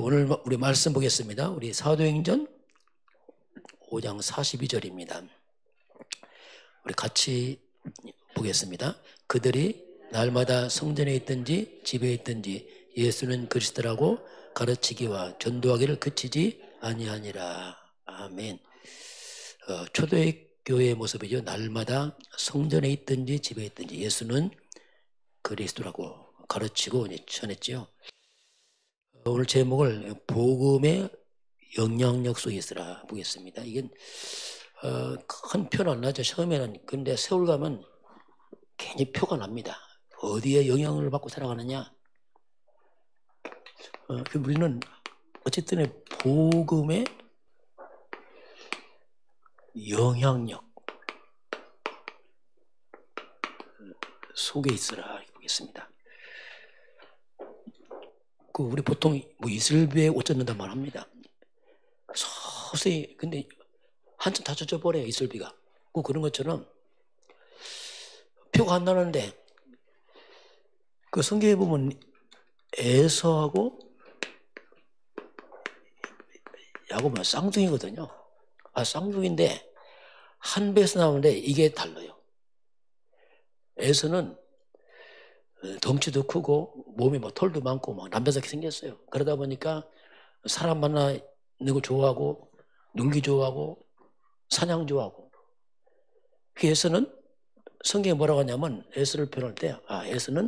오늘 우리 말씀 보겠습니다. 우리 사도행전 5장 42절입니다. 우리 같이 보겠습니다. 그들이 날마다 성전에 있든지 집에 있든지 예수는 그리스도라고 가르치기와 전도하기를 그치지 아니하니라. 아멘. 초대교회의 모습이죠. 날마다 성전에 있든지 집에 있든지 예수는 그리스도라고 가르치고 전했지요. 오늘 제목을 복음의 영향력 속에 있으라 보겠습니다. 이게 큰 표는 안 나죠. 처음에는. 근데 세월 가면 괜히 표가 납니다. 어디에 영향을 받고 살아가느냐. 우리는 어쨌든 복음의 영향력 속에 있으라 보겠습니다. 우리 보통 이슬비에 옷 젖는단 말 합니다. 서서히, 근데 한참 다 젖어버려요, 이슬비가. 그런 것처럼 표가 안 나는데, 그 성경에 보면 에서하고 야곱은 쌍둥이거든요. 쌍둥이인데, 한 배에서 나오는데 이게 달라요. 에서는 덩치도 크고 몸에 털도 많고 남자답게 생겼어요. 그러다 보니까 사람 만나는 걸 좋아하고 놀기 좋아하고 사냥 좋아하고. 에서는 성경에 뭐라고 하냐면 에서를 표현할 때 에서는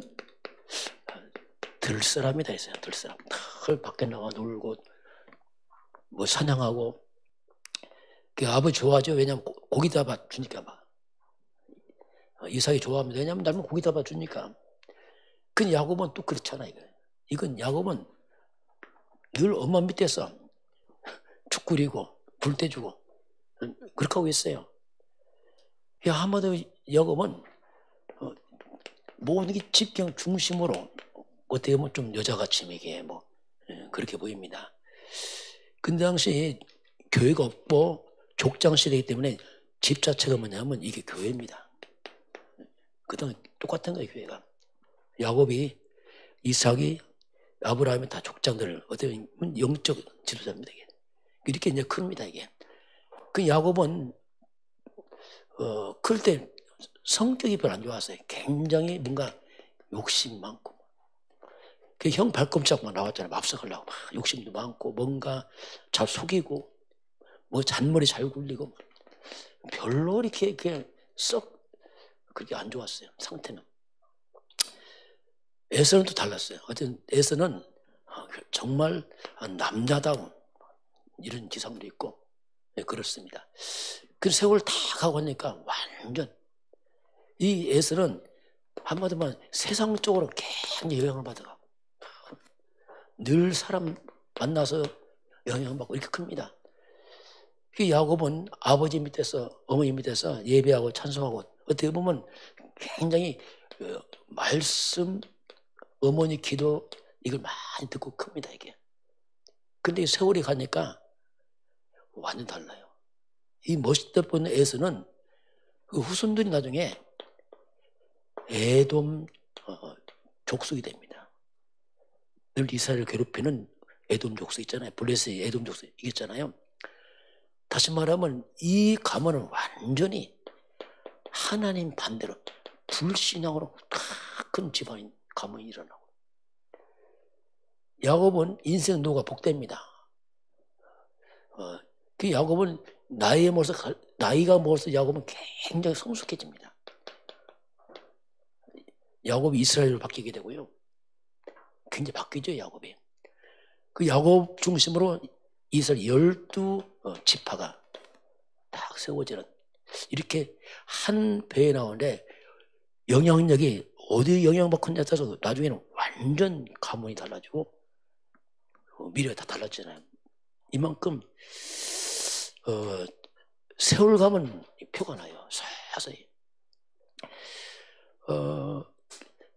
들사람이다 했어요. 들사람. 늘 밖에 나가 놀고 사냥하고. 아버지 좋아하죠. 왜냐하면 고기 잡아 주니까 이삭이 좋아합니다. 왜냐하면 날면 고기 잡아 주니까. 근데 야곱은 또 그렇잖아. 이건 야곱은 늘 엄마 밑에서 죽 끓이고 불 떼주고 그렇게 하고 있어요. 한마디로 야곱은 모든 게 집경 중심으로 어떻게 보면 좀 여자같이 그렇게 보입니다. 근데 당시 교회가 없고 족장 시대이기 때문에 집 자체가 뭐냐면 이게 교회입니다. 그동안 똑같은 거예요, 교회가. 야곱이, 이삭이, 아브라함이 다 족장들을 어떻게 보면 영적 지도자입니다. 이렇게 이제 큽니다, 이게. 그 야곱은 클 때 성격이 별로 안 좋았어요. 굉장히 뭔가 욕심 많고. 형 발꿈짝만 나왔잖아요. 맙석하려고 욕심도 많고 뭔가 잘 속이고 잔머리 잘 굴리고 별로 이렇게 썩 그렇게 안 좋았어요. 상태는. 에서는 또 달랐어요. 어쨌든 에서는 정말 남자다운 이런 기상도 있고 그렇습니다. 그 세월 다 가고 하니까 완전 이 에서는 한마디로 세상적으로 굉장히 영향을 받아가고 늘 사람 만나서 영향을 받고 이렇게 큽니다. 야곱은 아버지 밑에서 어머니 밑에서 예배하고 찬송하고 어떻게 보면 굉장히 말씀 어머니 기도 이걸 많이 듣고 큽니다 이게. 근데 세월이 가니까 완전 달라요. 이 멋있던 에서는 그 후손들이 나중에 에돔 족속이 됩니다. 늘 이스라엘을 괴롭히는 에돔 족속 있잖아요. 블레셋의 에돔 족속 이겼잖아요. 다시 말하면 이 가문은 완전히 하나님 반대로 불신앙으로 큰 집안인 가문이 일어나고. 야곱은 인생 노가 복됩니다. 그 야곱은 나이가 먹어서 야곱은 굉장히 성숙해집니다. 야곱이 이스라엘로 바뀌게 되고요. 굉장히 바뀌죠, 야곱이. 그 야곱 중심으로 이스라엘 12지파가 딱 세워지는 이렇게 한 배에 나오는데 영향력이 어디 영향받느냐에 따라서 나중에는 완전 가문이 달라지고 미래가 다 달라지잖아요. 이만큼 세월 가면 표가 나요. 서서히.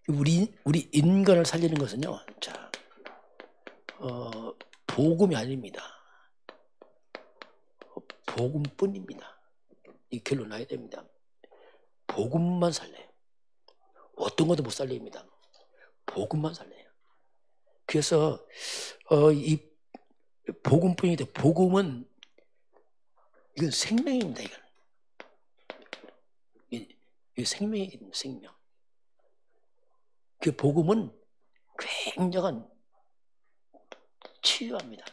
우리 인간을 살리는 것은요. 자, 복음이 아닙니다. 복음뿐입니다. 이 결론 나야 됩니다. 복음만 살려요. 어떤 것도 못 살립니다. 복음만 살려요. 그래서 이 복음뿐인데 복음은 이건 생명입니다. 이게 생명이거든요. 생명. 그 복음은 굉장한 치유합니다.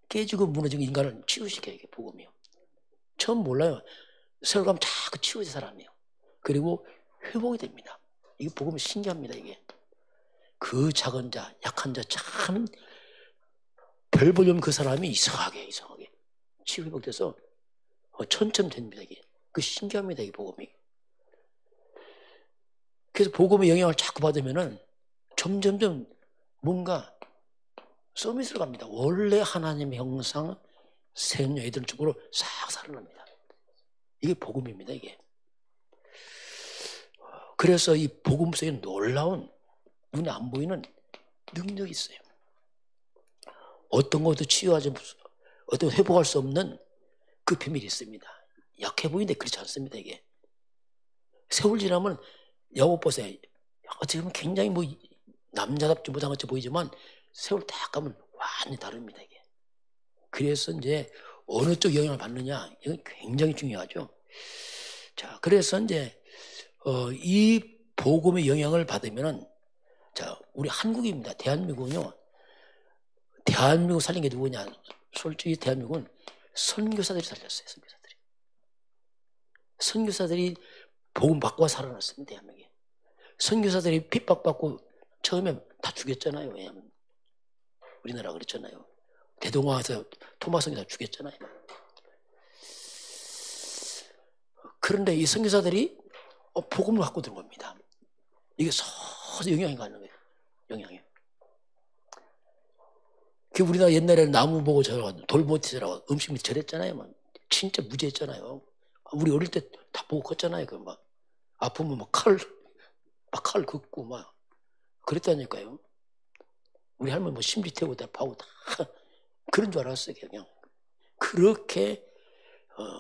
깨지고 무너진 인간을 치유시켜요. 이게 복음이요. 처음 몰라요. 세월 가면 자꾸 치유된 사람이에요. 그리고 회복이 됩니다. 이게 복음이 신기합니다. 이게 그 작은 자, 약한 자 참 별 볼륨 그 사람이 이상하게 치유 회복돼서 천천 됩니다. 이게 그 신기합니다. 이 복음이. 그래서 복음의 영향을 자꾸 받으면은 점점점 뭔가 서밋으로 갑니다. 원래 하나님의 형상 생녀 애들 쪽으로 싹 살아납니다. 이게 복음입니다. 이게. 그래서 이 복음 속에 놀라운 눈에 안 보이는 능력이 있어요. 어떤 것도 치유하지, 어떤 회복할 수 없는 그 비밀이 있습니다. 약해 보이는데 그렇지 않습니다. 이게 세월 지나면 야곱 보세요. 어떻게 보면 굉장히 뭐 남자답지 못한 것처럼 보이지만 세월 딱 가면 완전히 다릅니다. 이게. 그래서 이제 어느 쪽 영향을 받느냐 이건 굉장히 중요하죠. 자, 그래서 이제 이 복음의 영향을 받으면은 자, 우리 한국입니다. 대한민국은요. 대한민국 살린 게 누구냐? 솔직히 대한민국은 선교사들이 살렸어요. 선교사들이 복음 받고 살아났습니다. 대한민국에. 선교사들이 핍박받고 처음에 다 죽였잖아요. 왜냐하면 우리나라 그랬잖아요. 대동강에서 토마스성이 다 죽였잖아요. 그런데 이 선교사들이 복음을 갖고 들은 겁니다. 이게 서서 영향이 가는 거예요. 영향이. 그 우리나라 옛날에는 나무 보고 저러고 돌보티라고 음식 밑에 절했잖아요. 막. 진짜 무지했잖아요. 우리 어릴 때 다 보고 컸잖아요. 그 막 아프면 막 칼 긋고 막 그랬다니까요. 우리 할머니 뭐 심지 태우고 다 파고 다 그런 줄 알았어요. 그냥 그렇게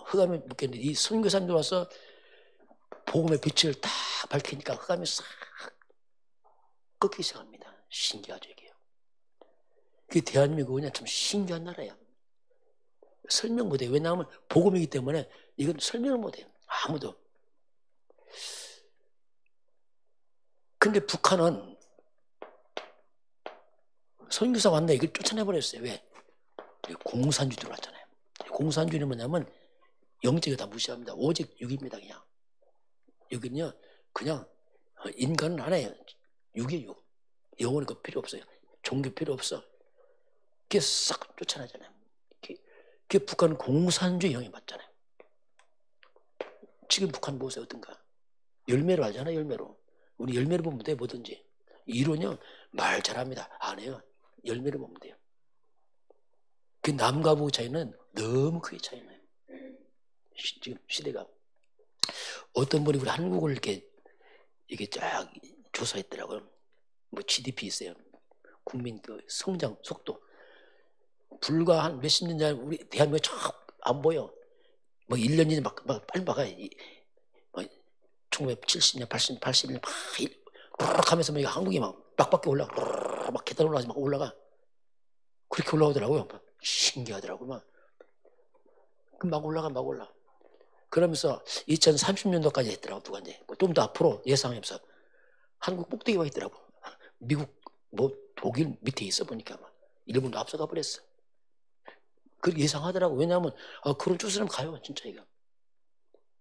흑암에 묶였는데 이 선교사님들 와서 복음의 빛을 다 밝히니까 흑암이 싹 꺾이기 시작합니다. 신기하죠 이게요. 그 대한민국은 참 신기한 나라예요. 설명 못해요. 왜냐하면 복음이기 때문에 이건 설명을 못해요. 아무도. 근데 북한은 선교사 왔네 이걸 쫓아내버렸어요. 왜? 공산주의 들어왔잖아요. 공산주의는 뭐냐면 영적이 다 무시합니다. 오직 육입니다. 그냥. 여기는요 그냥 인간은 안 해요. 육이에요. 육. 영혼이 그 필요 없어요. 종교 필요 없어. 그게 싹 쫓아내잖아요. 그게 북한은 공산주의 영향 받잖아요. 지금 북한 보세요. 어떤가. 열매로 알잖아요. 열매로. 우리 열매를 보면 돼. 뭐든지. 이론요 말 잘합니다. 안 해요. 열매를 보면 돼요. 그 남과 북의 차이는 너무 크게 차이 나요. 지금 시대가. 어떤 분이 우리 한국을 이렇게 쫙 조사했더라고요. 뭐 GDP 있어요. 국민 그 성장 속도. 불과 한 몇십 년 전에 우리 대한민국이 안 보여. 뭐 1년 전에 막 빨리 막아. 뭐 1970년, 81년 막 하면서 막 한국이 막 밖에 올라가. 막 계단 올라가서 막 올라가. 그렇게 올라오더라고요. 신기하더라고요. 막 올라가. 그러면서 2030년도까지 했더라고. 누가 이제 좀 더 앞으로 예상하면서 한국 꼭대기 와 있더라고. 미국 뭐 독일 밑에 있어 보니까 막 일본도 앞서가 버렸어. 그렇게 예상하더라고. 왜냐하면 그런 추세는 가요. 진짜 이거.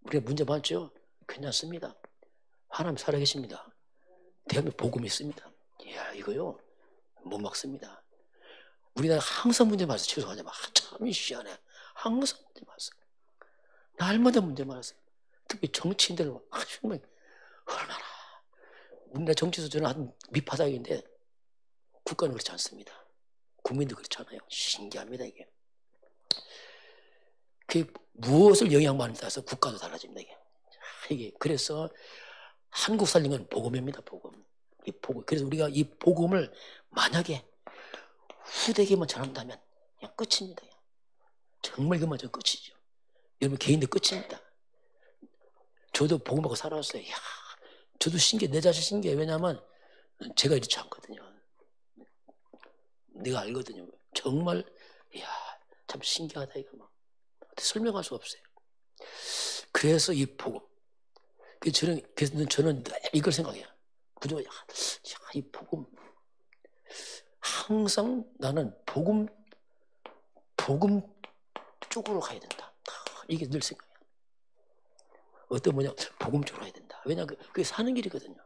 우리가 문제 많죠? 괜찮습니다. 하나님 살아계십니다. 대한민국 복음이 있습니다. 이야 이거요 못 막습니다. 우리나라 항상 문제 많아서 죄송하지만 참 희한해. 항상 문제 많았어. 날마다 문제 많았어요. 특히 정치인들 정말 얼마나 우리나라 정치 수준은 한 밑바닥인데 국가는 그렇지 않습니다. 국민도 그렇지 않아요. 신기합니다 이게. 그게 무엇을 영향받는 따라서 국가도 달라집니다 이게. 그래서 한국 살린 건 복음입니다. 복음. 이 복음. 그래서 우리가 이 복음을 만약에 후대에게만 전한다면 그냥 끝입니다. 그냥. 정말 그만 전 끝이죠. 여러분 개인들 끝입니다. 저도 복음하고 살아왔어요. 이야, 저도 신기해. 내 자신 신기해. 왜냐하면 제가 이렇지 않거든요. 내가 알거든요. 정말 이야, 참 신기하다 이거 뭐. 설명할 수 없어요. 그래서 이 복음. 그래서 저는 이걸 생각해요. 그저 이 복음. 항상 나는 복음 쪽으로 가야 된다. 이게 늘 생각이야. 어떤 뭐냐, 복음 쪽으로 가야 된다. 왜냐하면 그게 사는 길이거든요.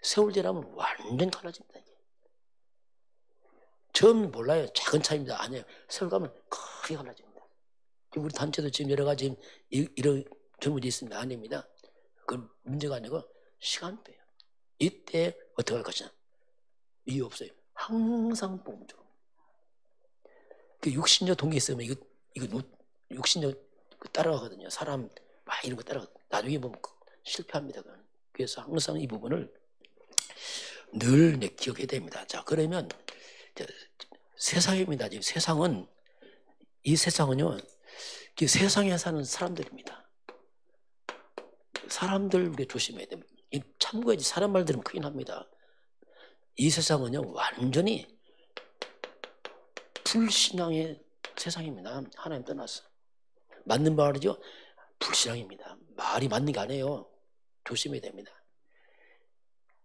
세월 지나면 완전 갈라집니다. 이게. 처음 몰라요. 작은 차이입니다. 아니에요. 세월 가면 크게 갈라집니다. 우리 단체도 지금 여러 가지 이런 젊은이 있습니다. 아닙니다. 그건 문제가 아니고 시간표예요. 이때 어떻게 할 것이냐. 이유 없어요. 항상 복음 쪽으로. 그 육신적 동기 있으면 이거 육신적 따라가거든요. 사람 막 이런 거 따라가. 나중에 보면 실패합니다. 그래서 항상 이 부분을 늘 기억해야 됩니다. 자, 그러면 세상입니다. 지금 세상은 이 세상은요, 세상에 사는 사람들입니다. 사람들 우리 조심해야 됩니다. 참고해야지. 사람 말 들으면 큰일 납니다. 이 세상은요, 완전히 불신앙의 세상입니다. 하나님 떠났어. 맞는 말이죠. 불신앙입니다. 말이 맞는 게 아니에요. 조심해야 됩니다.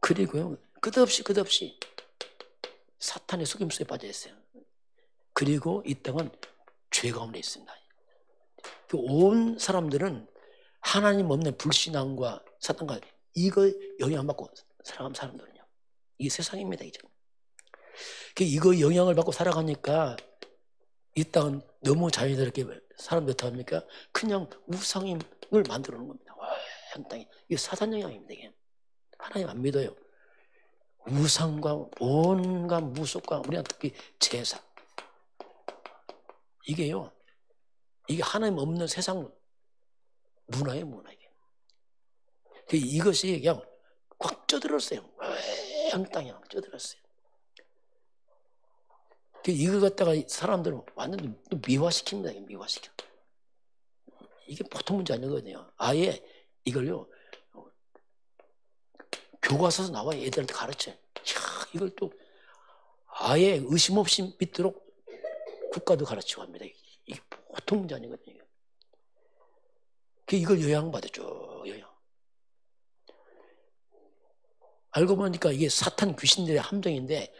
그리고요, 끝없이 사탄의 속임수에 빠져 있어요. 그리고 이 땅은 죄 가운데 있습니다. 온 사람들은 하나님 없는 불신앙과 사탄과 이거 영향받고 살아가는 사람들은요. 이게 세상입니다. 이제. 이거 영향을 받고 살아가니까 이 땅은 너무 자연스럽게 사람들 어떻게 합니까? 그냥 우상을 만들어 놓은 겁니다. 한 땅에. 이게 사단 영향입니다. 이게. 하나님 안 믿어요. 우상과 온갖 무속과 우리가 특히 제사. 이게요. 이게 하나님 없는 세상 문화예요, 문화. 이것이 그냥 꽉 쪄들었어요. 한 땅에 꽉 쪄들었어요. 이걸 갖다가 사람들은 완전 미화시킵니다. 미화시켜. 이게 보통 문제 아니거든요. 아예 이걸요, 교과서에서 나와 애들한테 가르쳐요. 이걸 또 아예 의심 없이 믿도록 국가도 가르치고 합니다. 이게 보통 문제 아니거든요. 이걸 영향받았죠. 영향. 알고 보니까 이게 사탄 귀신들의 함정인데,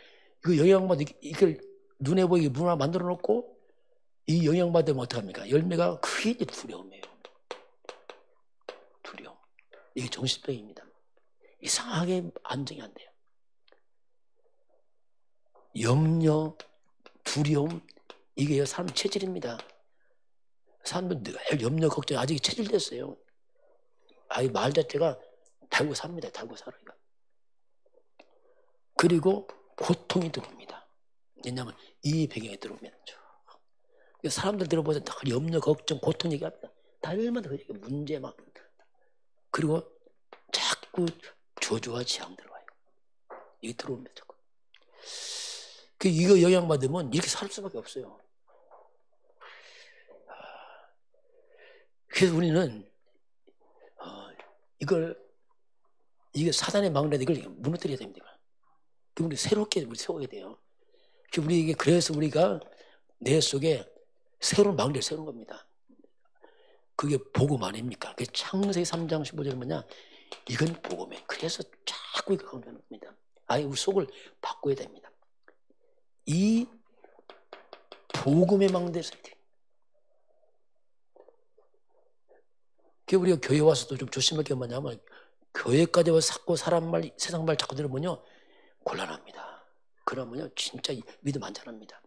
이거 영향받아, 이걸 눈에 보이게 문화 만들어 놓고, 이 영향받으면 어떡합니까? 열매가 그게 이제 두려움이에요. 두려움. 이게 정신병입니다. 이상하게 안정이 안 돼요. 염려, 두려움, 이게 사람 체질입니다. 사람들 늘 염려, 걱정, 아직 체질됐어요. 아이 말 자체가 달고 삽니다. 달고 살아요. 그리고 고통이 들어옵니다. 왜냐하면 이 배경에 들어오면 사람들 들어보면 다 염려, 걱정, 고통 얘기합니다. 달마다 그 얘기, 문제 막. 그리고 자꾸 저주와 재앙 들어와요. 이게 들어옵니다. 자꾸. 이거 영향받으면 이렇게 살 수밖에 없어요. 그래서 우리는 이게 사단의 막내들 이걸 무너뜨려야 됩니다. 우리 새롭게 우리 세워야 돼요. 그래서 우리가 내 속에 새로운 막내를 세우는 겁니다. 그게 복음 아닙니까? 그게 창세기 3장 15절은 뭐냐? 이건 복음이에요. 그래서 자꾸 이거 강조하는 겁니다. 아예 우리 속을 바꿔야 됩니다. 이 복음의 막내를 세워야 돼요. 우리가 교회 와서도 좀 조심할 게 뭐냐면, 교회까지 와서 자꾸 사람 말, 세상 말 자꾸 들으면요, 곤란합니다. 그러면요, 진짜 믿음 안 자랍니다.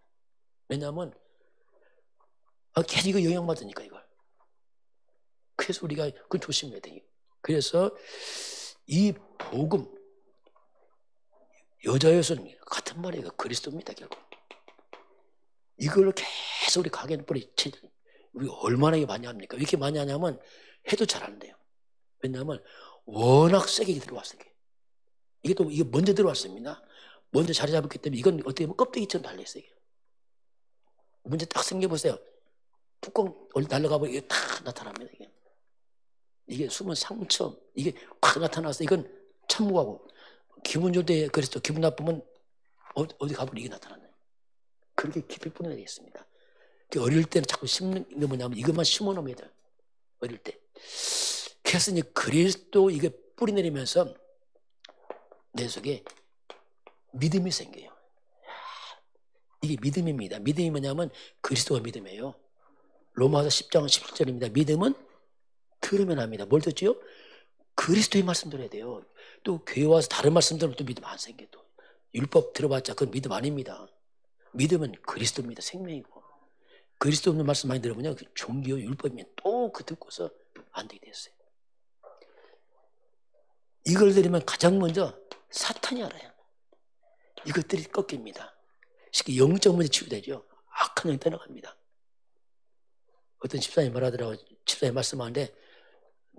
왜냐하면, 계속 이거 영향받으니까, 이걸. 그래서 우리가 그걸 조심해야 돼요. 그래서 이 복음, 여자여서는 같은 말이에요. 그리스도입니다, 결국. 이걸 계속 우리 각인뿌리, 우리가 얼마나 많이 합니까? 왜 이렇게 많이 하냐면, 해도 잘 안 돼요. 왜냐하면, 워낙 세게 들어왔어요. 이게 먼저 들어왔습니다. 먼저 자리 잡았기 때문에 이건 어떻게 보면 껍데기처럼 달려있어요. 문제 딱 생겨보세요. 뚜껑 날라가버리면 이게 다 나타납니다. 이게 숨은 상처, 이게 확 나타나서 이건 참무하고, 기분 좋을 때 그래서 기분 나쁘면 어디 가버리면 이게 나타나요. 그렇게 깊이 뿌려야 되겠습니다. 어릴 때는 자꾸 심는 게 뭐냐면 이것만 심어놓으면 돼요. 어릴 때. 그래서 이제 그리스도 이게 뿌리 내리면서 내 속에 믿음이 생겨요. 이게 믿음입니다. 믿음이 뭐냐면 그리스도가 믿음이에요. 로마서 10장 17절입니다. 믿음은 들으면 합니다. 뭘 듣지요? 그리스도의 말씀 들어야 돼요. 또 교회 와서 다른 말씀 들으면 또 믿음 안 생겨. 또 율법 들어봤자 그건 믿음 아닙니다. 믿음은 그리스도입니다. 생명이고. 그리스도 없는 말씀 많이 들으면요, 종교 율법이면 또 그 듣고서 안 되게 됐어요. 이걸 들으면 가장 먼저 사탄이 알아요. 이것들이 꺾입니다. 쉽게 영적 문제 치유되죠. 악한 영이 떠나갑니다. 어떤 집사님 말하더라고요. 집사님 말씀하는데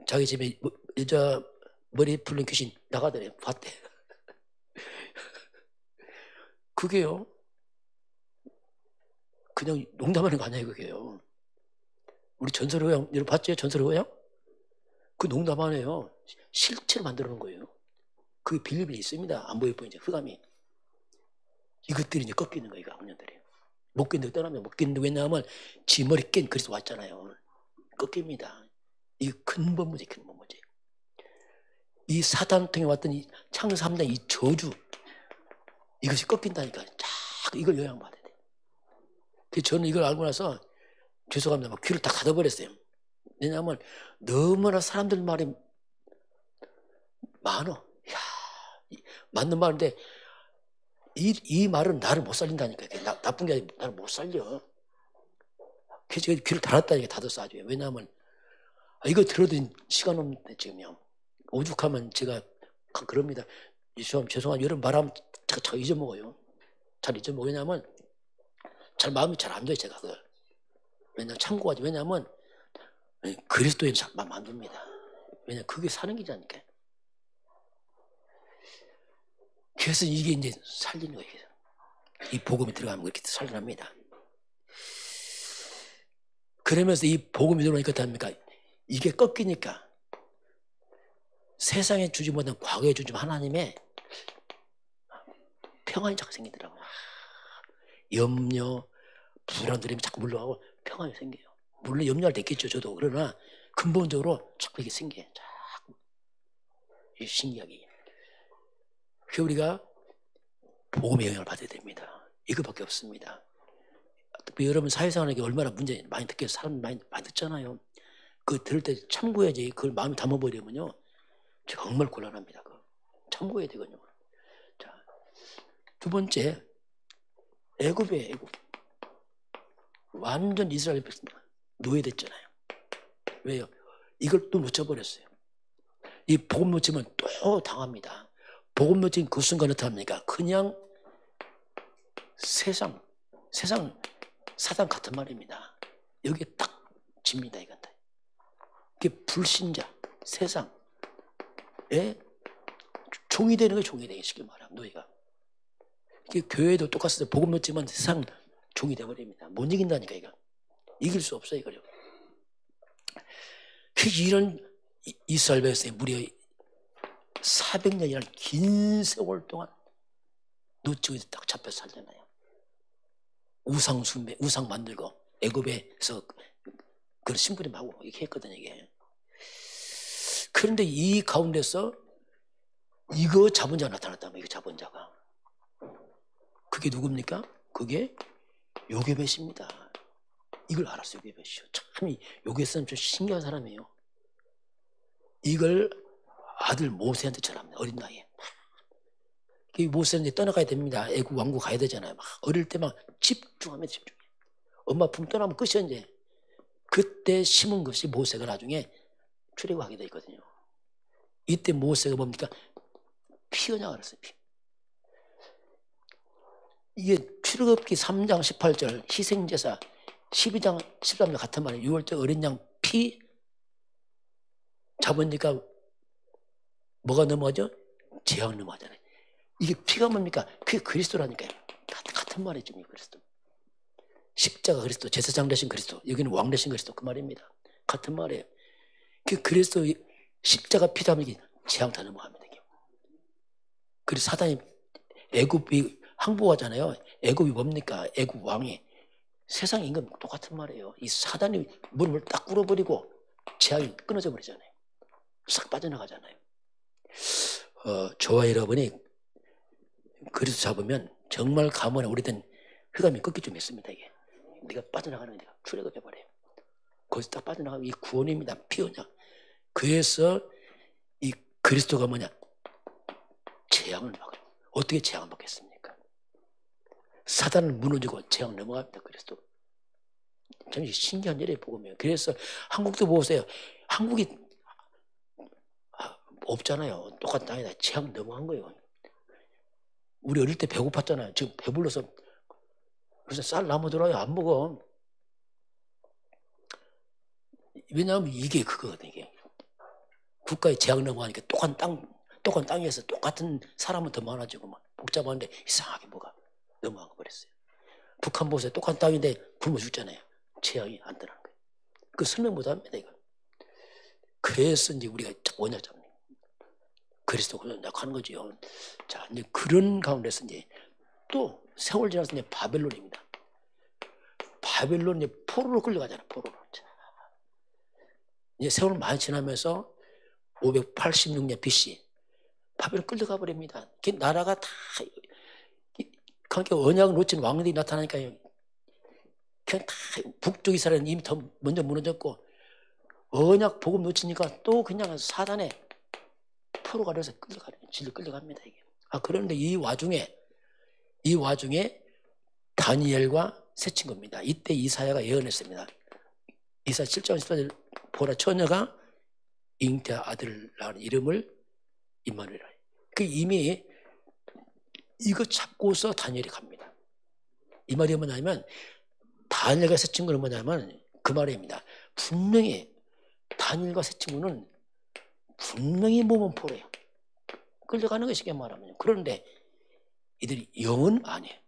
자기 집에 여자 머리 풀린 귀신 나가더래요. 봤대. 그게요, 그냥 농담하는 거 아니에요. 그게요. 우리 전설의왕 여러분 봤죠? 전설의왕? 그 농담 안 해요. 실체로 만들어 놓은 거예요. 그게 빌리빌리 있습니다. 안 보일 뿐이지 흑암이. 이것들이 이제 꺾이는 거예요. 악년들이. 못 견디고 떠나면 못 견디고, 왜냐하면 지 머리 깬 그리스도 왔잖아요. 꺾입니다. 이게 근본 문제, 근본 문제. 이 사단 통해 왔던 이 창세 3장 이 저주, 이것이 꺾인다니까. 쫙 이걸 영향받아야 돼. 그래서 저는 이걸 알고 나서 죄송합니다. 막 귀를 다 닫아버렸어요. 왜냐하면 너무나 사람들 말이 많어. 이야, 맞는 말인데 이 말은 나를 못 살린다니까. 나쁜 게 아니라 나를 못 살려. 그래서 제가 귀를 닫았다니까. 닫았어 아주. 왜냐하면 이거 들어도 시간 없는데 지금요. 오죽하면 제가 그럽니다. 죄송한 여러분 말하면 제가 잘 잊어먹어요. 잘 잊어먹어요. 왜냐하면 잘 마음이 잘 안 돼요. 제가 그걸. 왜냐하면 참고하지. 왜냐하면 그리스도에 만듭니다. 왜냐하면 그게 사는 길이니까. 그래서 이게 이제 살리는 거예요. 이 복음이 들어가면 그렇게 살려납니다. 그러면서 이 복음이 들어오니까 어떡합니까? 이게 꺾이니까 세상에 주지 못한 과거에 주지 하나님의 평안이 자꾸 생기더라고요. 염려, 불안들이 자꾸 물러가고 평안이 생겨요. 물론 염려할 때 있겠죠, 저도. 그러나 근본적으로 자꾸 이게 생겨요. 자꾸. 이게 신기하게. 그래서 우리가 복음의 영향을 받아야 됩니다. 이거밖에 없습니다. 특히 여러분 사회생활에 얼마나 문제 많이 듣게 사람 많이 듣잖아요. 그거 들을 때 참고해야지. 그걸 마음에 담아버리면요 정말 곤란합니다. 그거 참고해야 되거든요. 자, 두 번째, 애굽이에요. 애굽. 완전 이스라엘 백성 노예됐잖아요. 왜요? 이걸 또 놓쳐버렸어요. 이 복음 놓치면 또 당합니다. 복음 놓친 그 순간 어떻게 합니까? 그냥 세상 사단 같은 말입니다. 여기에 딱 집니다. 이건 다. 이게 불신자 세상에 종이 되는 거예요. 종이 되기 쉽게 말하면 노예가. 이게 교회도 똑같아요. 복음 놓치면 세상 종이 돼버립니다. 못 이긴다니까. 이거 이길 수 없어요. 이거요. 이런 이스라엘 백성이 무려 400년이라는 긴 세월 동안 놓치고 딱 잡혀서 살잖아요. 우상 숭배, 우상 만들고 애굽에서 그런 심부림하고 이렇게 했거든요. 이게. 그런데 이 가운데서 이거 잡은 자가 나타났다면 이거 잡은 자가 그게 누굽니까? 그게 요게벳입니다. 이걸 알았어요. 요게벳이요. 참 요게벳은 좀 신기한 사람이에요. 이걸 아들 모세한테 전합니다. 어린 나이에. 모세는 떠나가야 됩니다. 애국 왕국 가야 되잖아요. 막 어릴 때 막 집중합니다. 집중해. 엄마 품 떠나면 끝이야 이제. 그때 심은 것이 모세가 나중에 출애굽하게 돼 있거든요. 이때 모세가 뭡니까? 피어나가 그랬어요. 피. 이게 출애굽기 3장 18절 희생제사 12장 13절 같은 말이에요. 6월절 어린 양 피 잡으니까 뭐가 넘어가죠? 재앙 넘어가잖아요. 이게 피가 뭡니까? 그게 그리스도라니까요. 같은 말이죠. 그리스도. 십자가 그리스도, 제사장 되신 그리스도, 여기는 왕 되신 그리스도 그 말입니다. 같은 말이에요. 그 그리스도 십자가 피 담으기 재앙 다 넘어갑니다. 그리고 사단이 애굽이 항복하잖아요. 애굽이 뭡니까? 애굽 왕이 세상 임금 똑같은 말이에요. 이 사단이 무릎을 딱 꿇어버리고 재앙이 끊어져 버리잖아요. 싹 빠져나가잖아요. 저와 여러분이 그리스도 잡으면 정말 가문에 오래된 흑암이 꺾일 좀 있습니다. 이게 네가 빠져나가는 데가 출애굽 해버려요. 거기서 딱 빠져나가면 이 구원입니다. 피오냐. 그래서 이 그리스도가 뭐냐? 재앙을 막아요. 어떻게 재앙을 막겠습니까? 사단은 무너지고 재앙 넘어갑니다. 그리스도. 참 신기한 일이 복음이에요. 그래서 한국도 보세요. 한국이 없잖아요. 똑같은 땅에다 재앙 넘어간 거예요. 우리 어릴 때 배고팠잖아요. 지금 배불러서 그래서 쌀 나무들어요. 안 먹어. 왜냐하면 이게 그거거든. 이게 국가의 재앙 넘어가니까 똑같은 땅에서 똑같은 사람은 더 많아지고 막 복잡한데 이상하게 뭐가 넘어가 버렸어요. 북한 보세요. 똑같은 땅인데 굶어 죽잖아요. 재앙이 안 드러나는 거예요. 그 설명 못합니다. 이거. 그래서 이제 우리가 원약 잡는 그리스도가 약하는 거죠. 자, 이제 그런 가운데서 이제 또 세월 지나서 이제 바벨론입니다. 바벨론 이제 포로로 끌려가잖아요. 포로로. 이제 세월 많이 지나면서 586년 BC 바벨론 끌려가 버립니다. 그 나라가 다 그러니까 언약을 놓친 왕들이 나타나니까 그냥 다 북쪽 이스라엘은 이미 더 먼저 무너졌고 언약 복음 놓치니까 또 그냥 사단에 포로가 돼서 질러 끌려갑니다. 이게. 그런데 이 와중에 다니엘과 세 친구입니다. 이때 이사야가 예언했습니다. 이사야 7장 14절 보라 처녀가 잉태 아들을 낳은 이름을 임마누엘이라. 그 이미 이거 잡고서 다니엘이 갑니다. 이 말이 뭐냐면 다니엘과 세 친구는 뭐냐면 그 말입니다. 분명히 다니엘과 세 친구는 분명히 몸은 포로예요. 끌려가는 것이게 말하면. 그런데 이들이 영은 아니에요.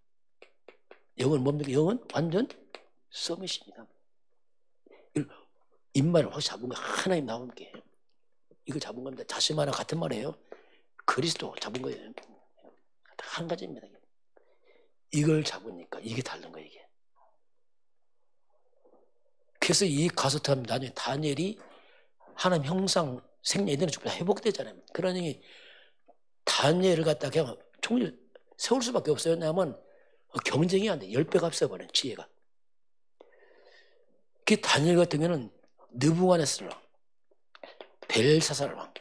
영은 뭡니까? 영은 완전 서밋입니다. 입말을 확 잡은 거 하나님 나온 게 이거 잡은 겁니다. 다시 말하면 같은 말이에요. 그리스도 잡은 거예요. 한 가지입니다. 이걸 잡으니까 이게 다른 거예요. 이게. 그래서 이 가소탑 나중에 다니엘이 하나님 형상 생명 예전에 죽다 회복되잖아요. 그러니 다니엘을 갖다가 그냥 총리 세울 수밖에 없어요. 왜냐하면 경쟁이 안 돼. 10배가 앞서버려요. 지혜가. 그 다니엘 같은 경우는 느부갓네살 왕, 벨사살 왕,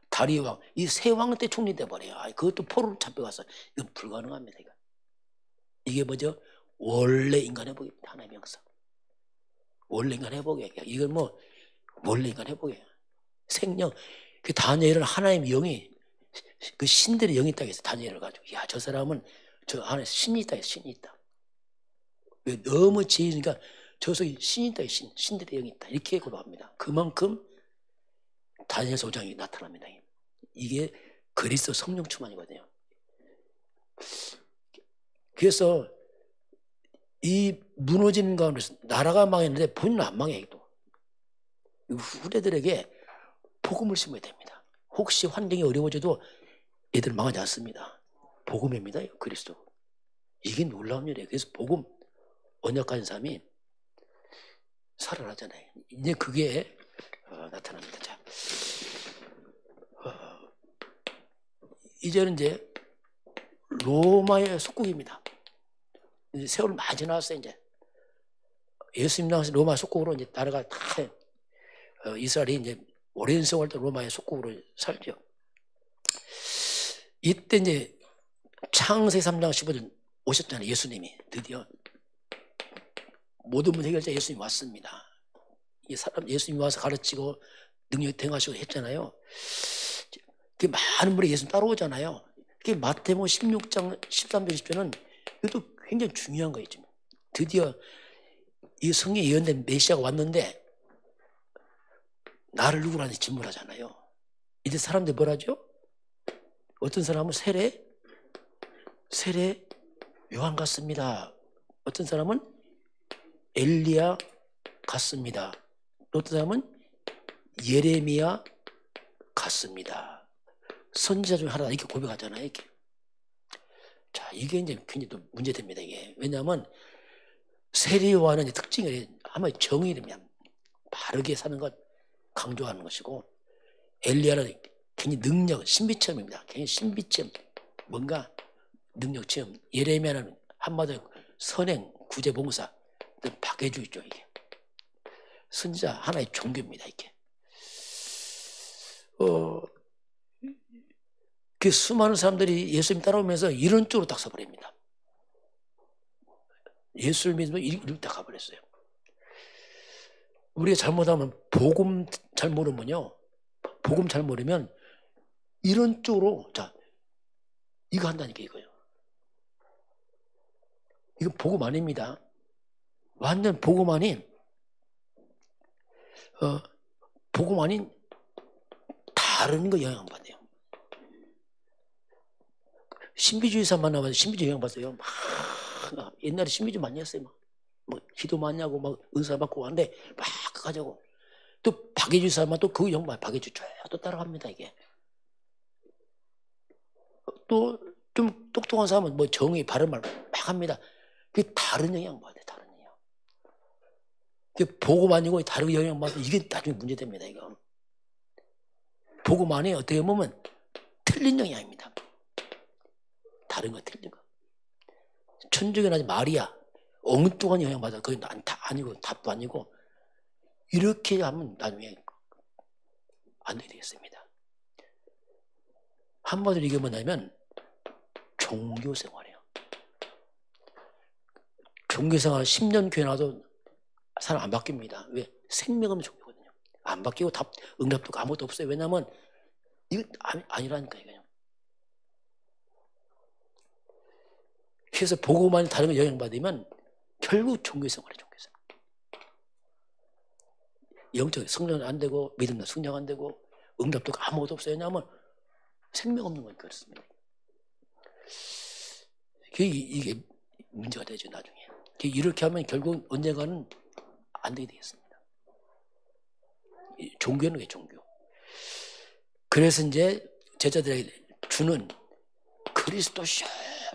다리 왕, 이 세 왕 때 총리 돼버려요. 그것도 포로로 잡혀가서 이건 불가능합니다. 이게 뭐죠? 원래 인간 회복입니다. 하나님의 형상. 원래 인간 회복이에요. 이건 뭐 원래 인간 회복이에요. 생명. 그 다니엘은 하나님의 영이 그 신들의 영이 있다고 해서 다니엘을 가지고 저 사람은 저 안에 신이 있다 해서 신이 있다. 왜 너무 지혜니까 저 속에 신이 있다 해서 신들의 영이 있다. 이렇게 고백합니다. 그만큼 다니엘 소장이 나타납니다. 이게 그리스도 성령 충만이거든요. 그래서 이 무너지는 가운데서 나라가 망했는데 본인은 안 망해요. 또 후대들에게 복음을 심어야 됩니다. 혹시 환경이 어려워져도 얘들 망하지 않습니다. 복음입니다. 그리스도. 이게 놀라운 일이에요. 그래서 복음 언약 가진 사람이 살아나잖아요. 이제 그게 나타납니다. 자, 이제는 이제 로마의 속국입니다. 이제 세월 많이 지나왔어요. 이제 예수님 나와서 로마 속국으로 이제 나라가 다 이스라엘이 이제 오랜 세월 동안 로마의 속국으로 살죠. 이때 이제 창세기 3장 15절 오셨잖아요. 예수님이 드디어 모든 문제 해결자 예수님이 왔습니다. 이 사람 예수님이 와서 가르치고 능력 행하시고 했잖아요. 그 많은 분이 예수님 따라오잖아요. 그게 마태복음 16장 13절 20절은 이것도 굉장히 중요한 거예요. 지금. 드디어 이 성경에 예언된 메시아가 왔는데 나를 누구라는지 질문하잖아요. 이제 사람들이 뭐라죠? 어떤 사람은 세례 요한 같습니다. 어떤 사람은 엘리야 같습니다. 어떤 사람은 예레미야 같습니다. 선지자 중에 하나 이렇게 고백하잖아요. 이렇게. 자, 이게 이제 굉장히 또 문제됩니다. 이게. 왜냐하면 세례요한은 특징이 아마 정의이면 바르게 사는 것 강조하는 것이고, 엘리야는 굉장히 능력, 신비체험입니다. 굉장히 신비체험, 뭔가 능력 체험. 예레미야는 한마디로 선행, 구제, 봉사, 박해주의죠. 이게 선지자 하나의 종교입니다. 이게 그 수많은 사람들이 예수님 따라오면서 이런 쪽으로 딱 서버립니다. 예수를 믿으면 이렇게 딱 가버렸어요. 우리가 잘못하면 복음 잘 모르면요, 복음 잘 모르면 이런 쪽으로 자 이거 한다니까 이거요. 이거 복음 아닙니다. 완전 복음 아닌 복음 아닌 다른 거 영향받아요. 신비주의사 만나면 신비주의 영향받아요. 막 옛날에 신비주의 많이 했어요. 뭐 기도 많이 하고 막 은사 받고 하는데 막 가지고 또 박해주의 사람은 또 그 영향 박해주의 또 따라갑니다. 이게 또 좀 똑똑한 사람은 뭐 정의 바른 말 막 합니다. 그게 다른 영향 받아요. 다른 영향. 그게 복음 아니고 다른 영향 받아. 이게 나중에 문제됩니다. 이거 복음 안에 어떻게 보면 틀린 영향입니다. 다른 거 틀린 거. 천주교 나지 마리아 엉뚱한 영향 받아. 그게 아니고 답도 아니고 이렇게 하면 나중에 안 되겠습니다. 한마디로 이게 뭐냐면 종교 생활이에요. 종교 생활 10년 교회 나도 사람 안 바뀝니다. 왜? 생명 없는 종교거든요. 안 바뀌고 응답도 아무것도 없어요. 왜냐하면 이거 아니라니까 이거요. 그래서 보고만 다른 거 영향받으면 결국 종교 생활이에요. 종교 생활. 영적 성장 안 되고 믿음도 성장 안 되고 응답도 아무것도 없어요. 왜냐하면 생명 없는 거니까 그렇습니다. 이게 문제가 되죠. 나중에. 이렇게 하면 결국 언젠가는 안 되게 되겠습니다. 종교는 왜 종교? 그래서 이제 제자들에게 주는 그리스도시요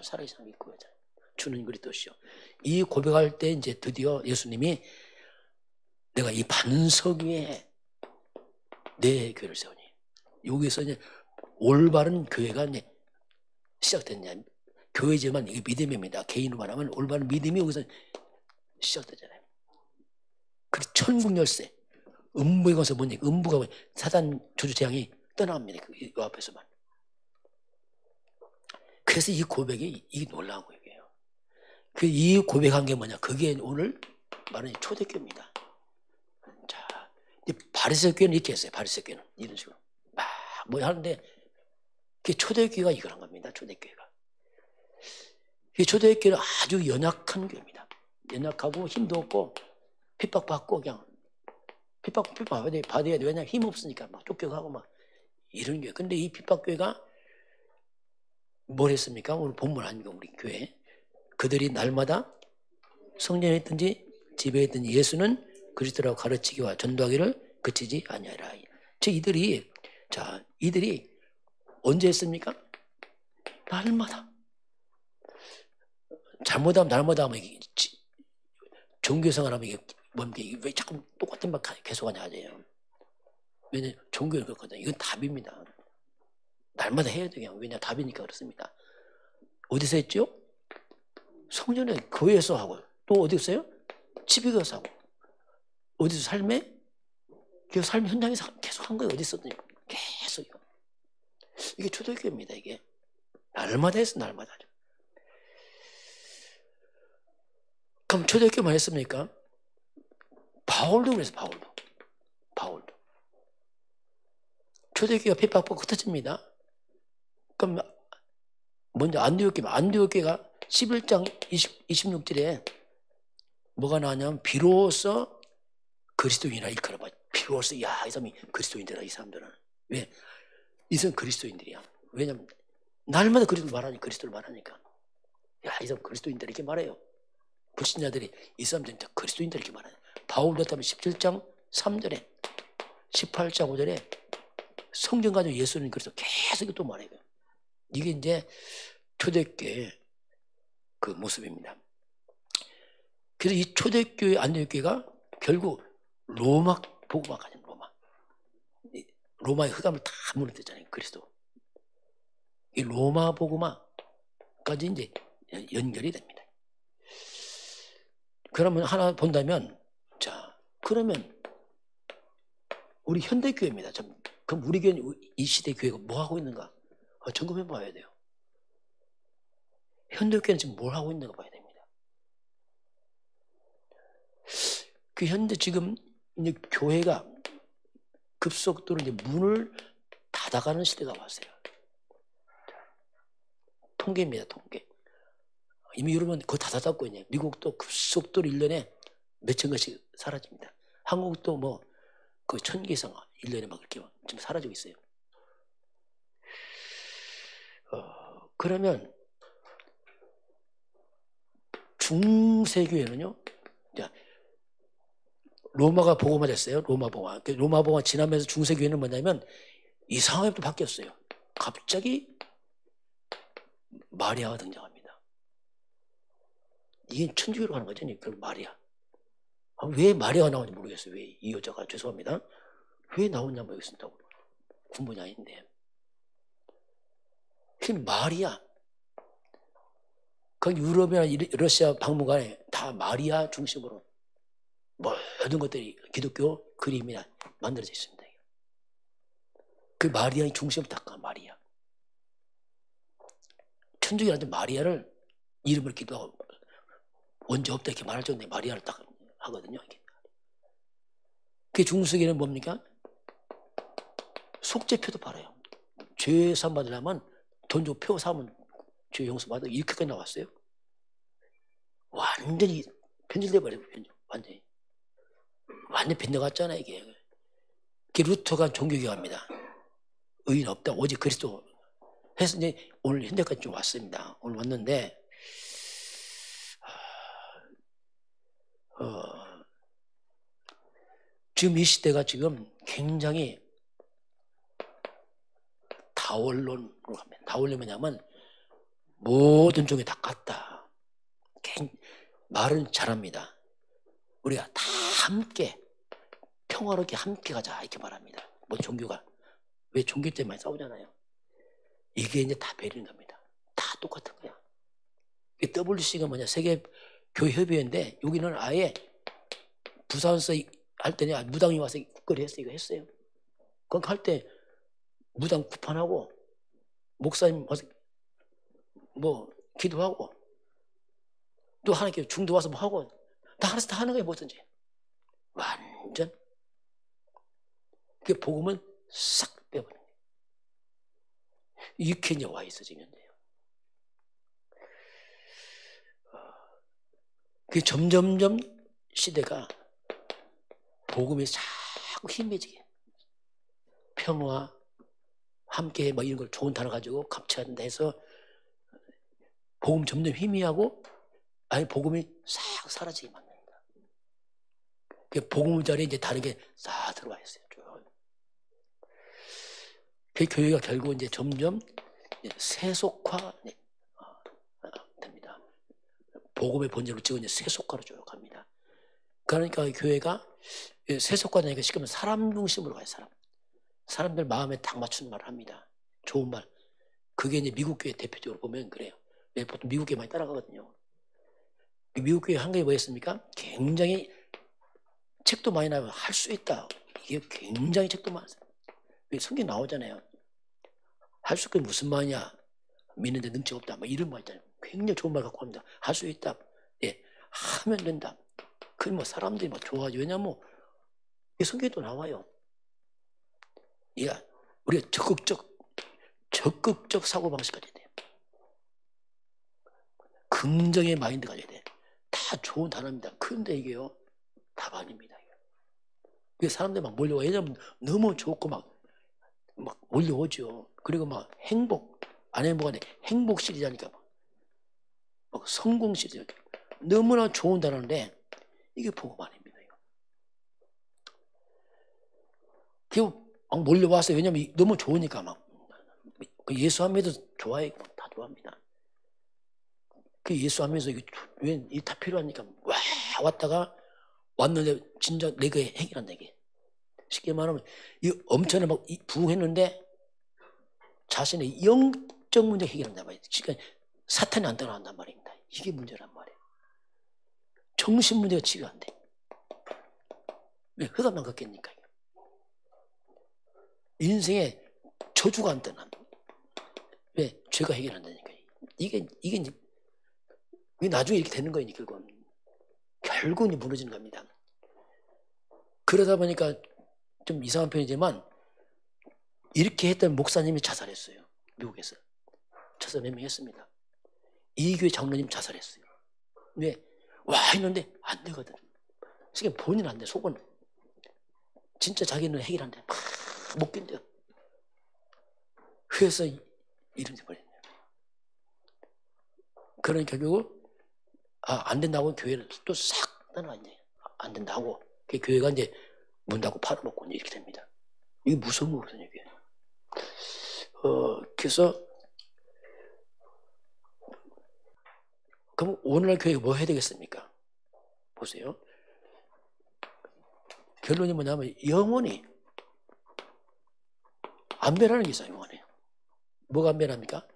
살아계신 믿고 주는 그리스도시요. 이 고백할 때 이제 드디어 예수님이 내가 이 반석 위에 내 교회를 세우니, 여기서 이제 올바른 교회가 이제 시작됐냐. 교회지만 이게 믿음입니다. 개인으로 말하면 올바른 믿음이 여기서 시작되잖아요. 그래서 천국 열쇠, 음부에 가서 뭐냐, 음부가 사단 주주 재앙이 떠납니다. 그 앞에서만. 그래서 이 고백이 이게 놀라운 거예요. 이 고백한 게 뭐냐? 그게 오늘 말하는 초대교회입니다. 자, 바리새교 교회는 이렇게 했어요. 바리새교 교회는 이런 식으로 막 뭐 하는데, 그 초대교회가 이거란 겁니다. 초대교회가. 이 초대교회는 아주 연약한 교회입니다. 연약하고 힘도 없고 핍박받고 그냥 핍박받아야 돼. 왜냐면 힘 없으니까 막 쫓겨가고 막 이런 교회. 근데 이 핍박교회가 뭘 했습니까? 오늘 본문 아닙니까? 우리 교회. 그들이 날마다 성전에 있든지 집에 있든지 예수는 그리스도라고 가르치기와 전도하기를 그치지 아니하라. 즉 이들이 언제 했습니까? 날마다. 잘못하면 날마다 하면 종교생활하면 이게 뭡니까? 왜 자꾸 똑같은 말 계속하냐 하세요. 왜냐면 종교는 그렇거든요. 이건 답입니다. 날마다 해야 돼요. 왜냐 답이니까 그렇습니다. 어디서 했죠? 성전에 교회에서 하고, 또 어디 있어요? 집에 가서 하고, 어디서 삶 현장에서 계속 한 거예요. 어디 있었더니 계속 이게 초대교회입니다. 이게 날마다 했어. 날마다. 그럼 초대교회만 했습니까? 바울도 그래서 바울도 초대교회가 핍박받고 흩어집니다. 그럼 먼저 안디옥교회가 11장 26절에 뭐가 나왔냐면 비로소 그리스도인이라 일컬어 봐. 비로소 이 사람이 그리스도인들아. 이 사람들은 왜? 이 사람 그리스도인들이야. 왜냐면 날마다 그리스도를 말하니까 이 사람 그리스도인들 이렇게 말해요. 불신자들이 이 사람들은 그리스도인들 이렇게 말해요. 바울도 하면 17장 3절에 18장 5절에 성경 가지고 예수는 그래서 계속 또 말해요. 이게 이제 초대교회 그 모습입니다. 그래서 이 초대교회 안디옥교회가 결국 로마 복음화까지 로마의 흑암을 다 무너뜨렸잖아요. 그리스도. 이 로마 복음화까지 이제 연결이 됩니다. 그러면 하나 본다면, 자, 그러면 우리 현대교회입니다. 그럼 우리 교회는 이 시대 교회가 뭐 하고 있는가? 점검해 봐야 돼요. 현대교회는 지금 뭘 하고 있는가 봐야 됩니다. 그 현재 지금 이제 교회가 급속도로 이제 문을 닫아가는 시대가 왔어요. 통계입니다, 통계. 이미 여러분 그거 다 닫았고, 이제 미국도 급속도로 1년에 몇천 개씩 사라집니다. 한국도 뭐 그 1000개 이상 1년에 막 이렇게 지금 사라지고 있어요. 그러면 중세교회는요, 로마가 복음화됐어요. 로마 복음화. 로마 복음화 지나면서 중세교회는 뭐냐면 이상하게 또 바뀌었어요. 갑자기 마리아가 등장합니다. 이게 천주교로 가는 거죠. 그 마리아. 왜 마리아가 나오는지 모르겠어요. 왜 이 여자가, 죄송합니다, 왜 나오냐 모르겠습니다. 군분야인데. 그 마리아. 그 유럽이나 러시아 박물관에 다 마리아 중심으로 모든 것들이 기독교 그림이 만들어져 있습니다. 그 마리아의 중심을 닦아, 마리아. 천주교한테 마리아를 이름을 기도하고 원죄 없다 이렇게 말할 정도에 마리아를 딱 하거든요. 그 중세기는 뭡니까? 속죄표도 팔아요. 죄 사함 받으려면 돈 주고 표 사면 죄 용서 받아, 이렇게까지 나왔어요. 완전히 편질돼 버려요. 완전 빗나갔잖아 이게. 루터가 종교개혁합니다. 의인 없다, 오직 그리스도 해서 이제 오늘 현대까지 좀 왔습니다. 오늘 왔는데 지금 이 시대가 지금 굉장히 다원론으로 갑니다. 다원론이 뭐냐면 모든 종이 다 같다. 말은 잘합니다. 우리가 다 함께 평화롭게 함께 가자 이렇게 말합니다. 뭐 종교가 왜 종교 때문에 많이 싸우잖아요. 이게 이제 다 베리는 겁니다. 다 똑같은 거야. WC가 뭐냐, 세계교회협의회인데 여기는 아예 부산서 할 때는 무당이 와서 국거리 했어요. 이거 했어요. 그러니까 할 때 무당 구판하고 목사님 와서 뭐 기도하고 또 하나님께 중도 와서 뭐 하고 다 알아서 다 하는 거예요. 뭐든지. 완전 그 복음은 싹 빼버린 거예요. 이렇게 이제 와 있어 지금 현재요. 그 점점점 시대가 복음이 자꾸 힘해지게, 평화 함께 뭐 이런 걸 좋은 단어 가지고 감춰한다 해서 복음 점점 희미하고 아니 복음이 싹 사라지게 만듭니다. 그 복음 자리에 이제 다른 게 싹 들어와 있어요. 그 교회가 결국 이제 점점 세속화 됩니다. 복음의 본질로 찍은 이제 세속화로 쭉 갑니다. 그러니까 교회가 세속화되니까 시키면 사람 중심으로 가요. 사람들 마음에 딱 맞추는 말을 합니다. 좋은 말. 그게 이제 미국 교회 대표적으로 보면 그래요. 보통 미국 교회 많이 따라가거든요. 미국 교회 한 게 뭐였습니까? 굉장히 책도 많이 나오고 할 수 있다. 이게 굉장히 책도 많았어요. 성경 나오잖아요. 할 수 있게 무슨 말이냐? 믿는데 능치 없다. 뭐 이런 말 있잖아요. 굉장히 좋은 말 갖고 합니다. 할 수 있다. 예, 하면 된다. 그 뭐 사람들이 막 좋아하죠. 왜냐면 성경에도 나와요. 예, 우리가 적극적 사고 방식 가져야 돼요. 긍정의 마인드 가져야 돼. 다 좋은 단어입니다. 그런데 이게요, 답 아닙니다. 이게 사람들이 막 몰려와. 왜냐면 너무 좋고 막 몰려오죠. 그리고 막 안 행복한데 행복 시리즈니까 막 성공 시리즈. 너무나 좋은 단어인데 이게 복음 아닙니다. 이거 막 몰려와서, 왜냐면 너무 좋으니까 막 예수 안 믿어도 좋아해. 다 좋아합니다. 그 예수 안 믿어서 왜 다 필요하니까 와 다 왔다가 왔는데 진짜 내가 해결한다 이게. 쉽게 말하면 이 엄청나게 막 부흥했는데 자신의 영적 문제 해결한단 말이에요. 그러니까 사탄이 안 따라간단 말입니다. 이게 문제란 말이에요. 정신 문제가 치유가 안 돼. 왜? 흑암만 걷겠니까. 인생에 저주가 안 떠나. 왜? 죄가 해결한다니까. 이게 이제 나중에 이렇게 되는 거예요. 결국은 무너지는 겁니다. 그러다 보니까 좀 이상한 편이지만 이렇게 했던 목사님이 자살했어요. 미국에서. 자살 몇 명 했습니다. 이 교회 장로님 자살했어요. 왜? 와 했는데 안 되거든. 그러니까 본인은 안 돼. 속은 진짜 자기는 해결한대. 못 견뎌. 그래서 이런 데 버렸네요. 그런 결국 안 된다고 교회를 또 싹 떠나 이제 안 된다고. 그 교회가 이제 문 닫고 팔아먹고 이렇게 됩니다. 이게 무서운 거거든요. 이게. 그래서 그럼 오늘날 교회가 뭐 해야 되겠습니까? 보세요. 결론이 뭐냐면 영원히 안 변하는 게 있어요. 영원히. 뭐가 안 변합니까?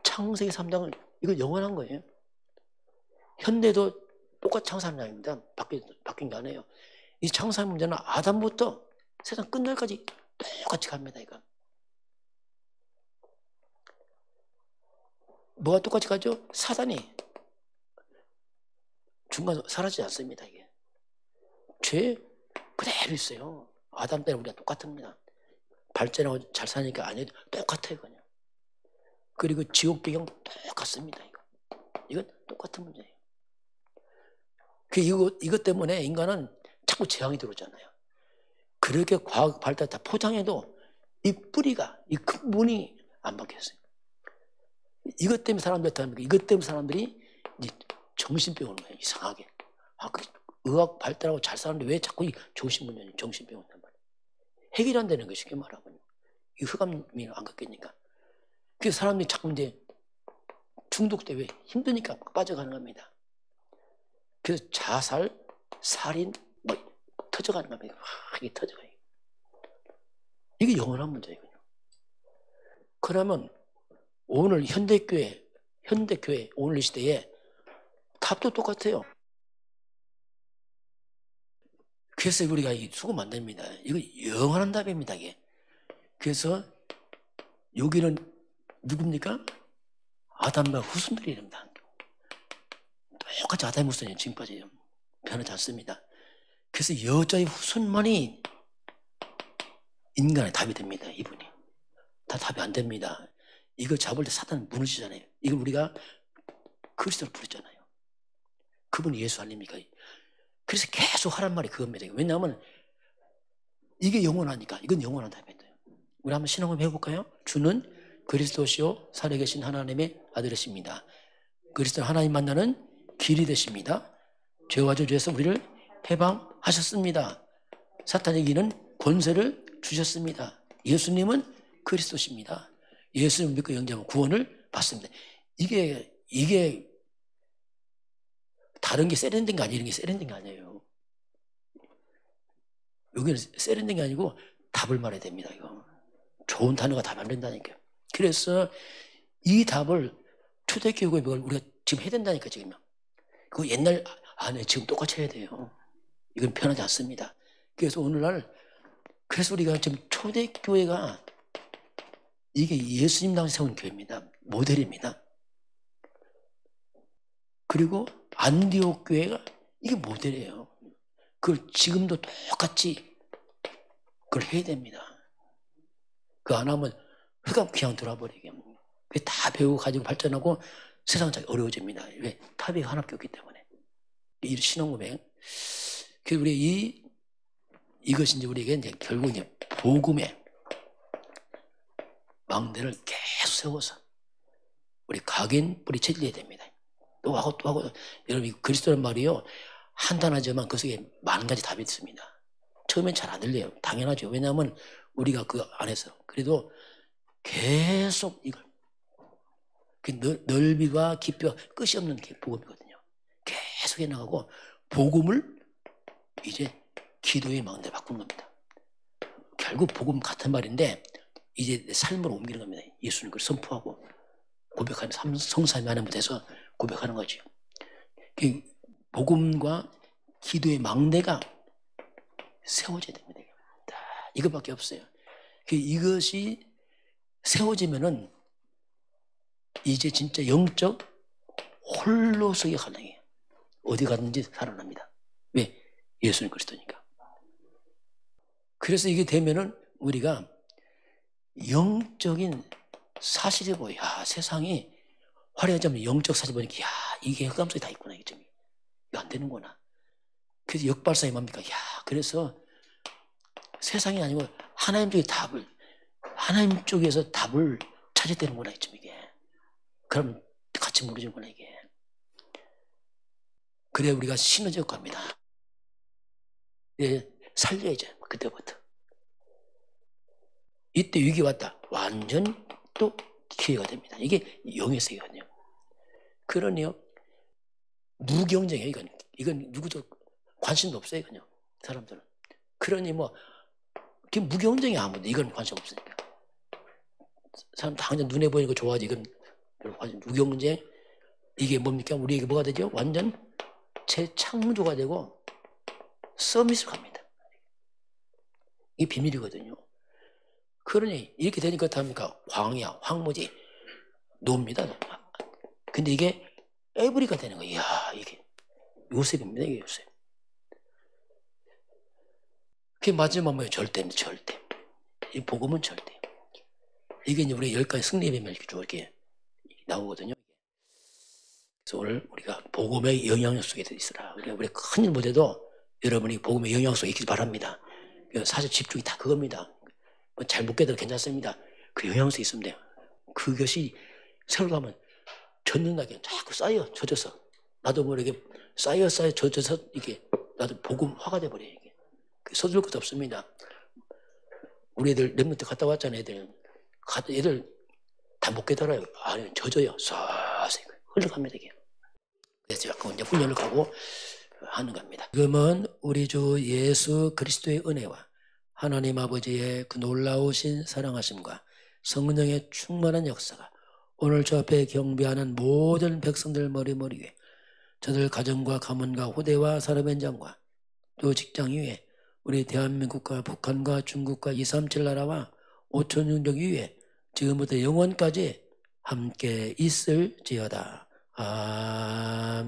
창세기 3장은 이거 영원한 거예요. 현대도 똑같이 창사하는 양입니다. 바뀐 게 아니에요. 이 창사 문제는 아담부터 세상 끝날까지 똑같이 갑니다. 이거. 뭐가 똑같이 가죠? 사단이 중간 사라지지 않습니다. 이게 죄 그대로 있어요. 아담 때는 우리가 똑같습니다. 발전하고 잘 사니까 아니에요. 똑같아요. 그냥. 그리고 지옥 배경 똑같습니다. 이건 똑같은 문제예요. 이것 때문에 인간은 자꾸 재앙이 들어오잖아요. 그렇게 과학 발달 다 포장해도 이 뿌리가, 이 근본이 안 바뀌었어요. 이것 때문에 사람들이 어떻게 합니까? 이것 때문에 사람들이 이제 정신병 오는 거예요. 이상하게. 의학 발달하고 잘 사는데 왜 자꾸 이 정신병 온단 말이에요. 해결 안 되는 거 쉽게 말하면. 이 흑암이 안 걷겠니까. 그래서 사람들이 자꾸 이제 중독 때문에 힘드니까 빠져가는 겁니다. 그래서 자살, 살인, 뭐 터져가는 겁니다. 이게 터져가요. 이게 영원한 문제예요. 그러면 오늘 현대교회 오늘 이 시대에 답도 똑같아요. 그래서 우리가 수고면 안 됩니다. 이거 영원한 답입니다. 이게. 그래서 여기는 누굽니까? 아담과 후손들이랍니다. 똑같이 아담의 후손이 지금까지 변하지 않습니다. 그래서 여자의 후손만이 인간의 답이 됩니다. 이분이. 다 답이 안 됩니다. 이거 잡을 때 사단은 무너지잖아요. 이걸 우리가 그리스도로 부르잖아요. 그분이 예수 아닙니까? 그래서 계속 하란 말이 그겁니다. 왜냐하면 이게 영원하니까. 이건 영원한 답입니다. 우리 한번 신앙을 해볼까요? 주는 그리스도시요 살아계신 하나님의 아들이십니다. 그리스도는 하나님 만나는 길이 되십니다. 죄와 저주에서 우리를 해방하셨습니다. 사탄의 이기는 권세를 주셨습니다. 예수님은 그리스도십니다. 예수님 믿고 영접하면 구원을 받습니다. 이게 다른 게 세련된 게 아니에요. 이런 게 세련된 게 아니에요. 여기는 세련된 게 아니고 답을 말해야 됩니다. 이거. 좋은 단어가 답 안 된다니까요. 그래서 이 답을 초대교육을 우리가 지금 해야 된다니까 지금. 그거 옛날 안에 지금 똑같이 해야 돼요. 이건 편하지 않습니다. 그래서 오늘날 그래서 우리가 지금 초대교회가 이게 예수님 당시 세운 교회입니다. 모델입니다. 그리고 안디옥 교회가 이게 모델이에요. 그걸 지금도 똑같이 그걸 해야 됩니다. 그거 안 하면 흑암 그냥 들어와버리게. 다 배우고 가지고 발전하고 세상은 어려워집니다. 왜? 탑이 하나밖에 없기 때문에. 이 신앙고백. 그래서 우리 이것이 이제 우리에게 이제 결국 이제 복음의 망대를 계속 세워서 우리 각인 뿌리 쳐야 됩니다. 또 하고 또 하고. 여러분, 그리스도란 말이요. 한단하지만 그 속에 많은 가지 답이 있습니다. 처음엔 잘 안 들려요. 당연하죠. 왜냐하면 우리가 그 안에서. 그래도 계속 이걸. 그 넓이와 깊이와 끝이 없는 게 복음이거든요. 계속 해나가고 복음을 이제 기도의 망대로 바꾸는 겁니다. 결국 복음 같은 말인데 이제 내 삶으로 옮기는 겁니다. 예수님 그걸 선포하고 고백하는 성삼위 하나님 돼서 고백하는 거죠. 복음과 기도의 망대가 세워져야 됩니다. 이것밖에 없어요. 이것이 세워지면은 이제 진짜 영적 홀로서기 가능해요. 어디 가든지 살아납니다. 왜? 예수님 그리스도니까. 그래서 이게 되면은 우리가 영적인 사실이 보여. 야, 세상이 화려하자면 영적 사실 보니까 야, 이게 흑암속에 다 있구나. 이게 이거 안 되는구나. 그래서 역발상이 뭡니까? 야, 그래서 세상이 아니고 하나님 쪽의 답을, 하나님 쪽에서 답을 찾아야 되는구나. 이게. 그럼 같이 무너지는구나, 이게. 그래야 우리가 시너지가 갑니다. 예, 살려야죠. 그때부터. 이때 위기 왔다. 완전 또 기회가 됩니다. 이게 영의 세계거든요. 그러니요, 무경쟁이에요, 이건. 이건 누구도 관심도 없어요, 이건요. 사람들은. 그러니 뭐, 무경쟁이 아무도 이건 관심 없으니까. 사람 당장 눈에 보이는 거 좋아하지. 이건 별로 관심. 무경쟁. 이게 뭡니까? 우리에게 뭐가 되죠? 완전 재창조가 되고 서밋을 갑니다. 이게 비밀이거든요. 그러니 이렇게 되니까 어떡합니까? 광야, 황무지 놉니다. 근데 이게 에브리가 되는 거예요. 이야, 이게 요셉입니다. 이게 요셉. 그게 마지막 뭐예요? 절대입니다. 절대. 이 복음은 절대. 이게 이제 우리 10가지 승리의 비밀 이렇게 나오거든요. 그래서 오늘 우리가 복음의 영향력 속에 있으라. 우리 큰일 못해도 여러분이 복음의 영향력 속에 있길 바랍니다. 사실 집중이 다 그겁니다. 잘 못 깨도 괜찮습니다. 그 영향력 속에 있으면 돼요. 그것이 세월 가면 젖는다게 자꾸 쌓여 젖어서 나도 모르게 쌓여 젖어서 이게 나도 복음화가 돼버려요. 이게 서둘 것도 없습니다. 우리 애들 랩노트 갔다 왔잖아요. 애들 다 못 깨달아요. 아니 젖어요. 쏴서 흘러갑니다. 이게. 그래서 약간 이제 훈련을 가고 하는 겁니다. 지금은 우리 주 예수 그리스도의 은혜와 하나님 아버지의 그 놀라우신 사랑하심과 성령의 충만한 역사가 오늘 저 앞에 경배하는 모든 백성들 머리 위에 저들 가정과 가문과 후대와 산업 현장과 또 직장 위에 우리 대한민국과 북한과 중국과 237 나라와 5천 영적 위에 지금부터 영원까지 함께 있을지어다. 아멘.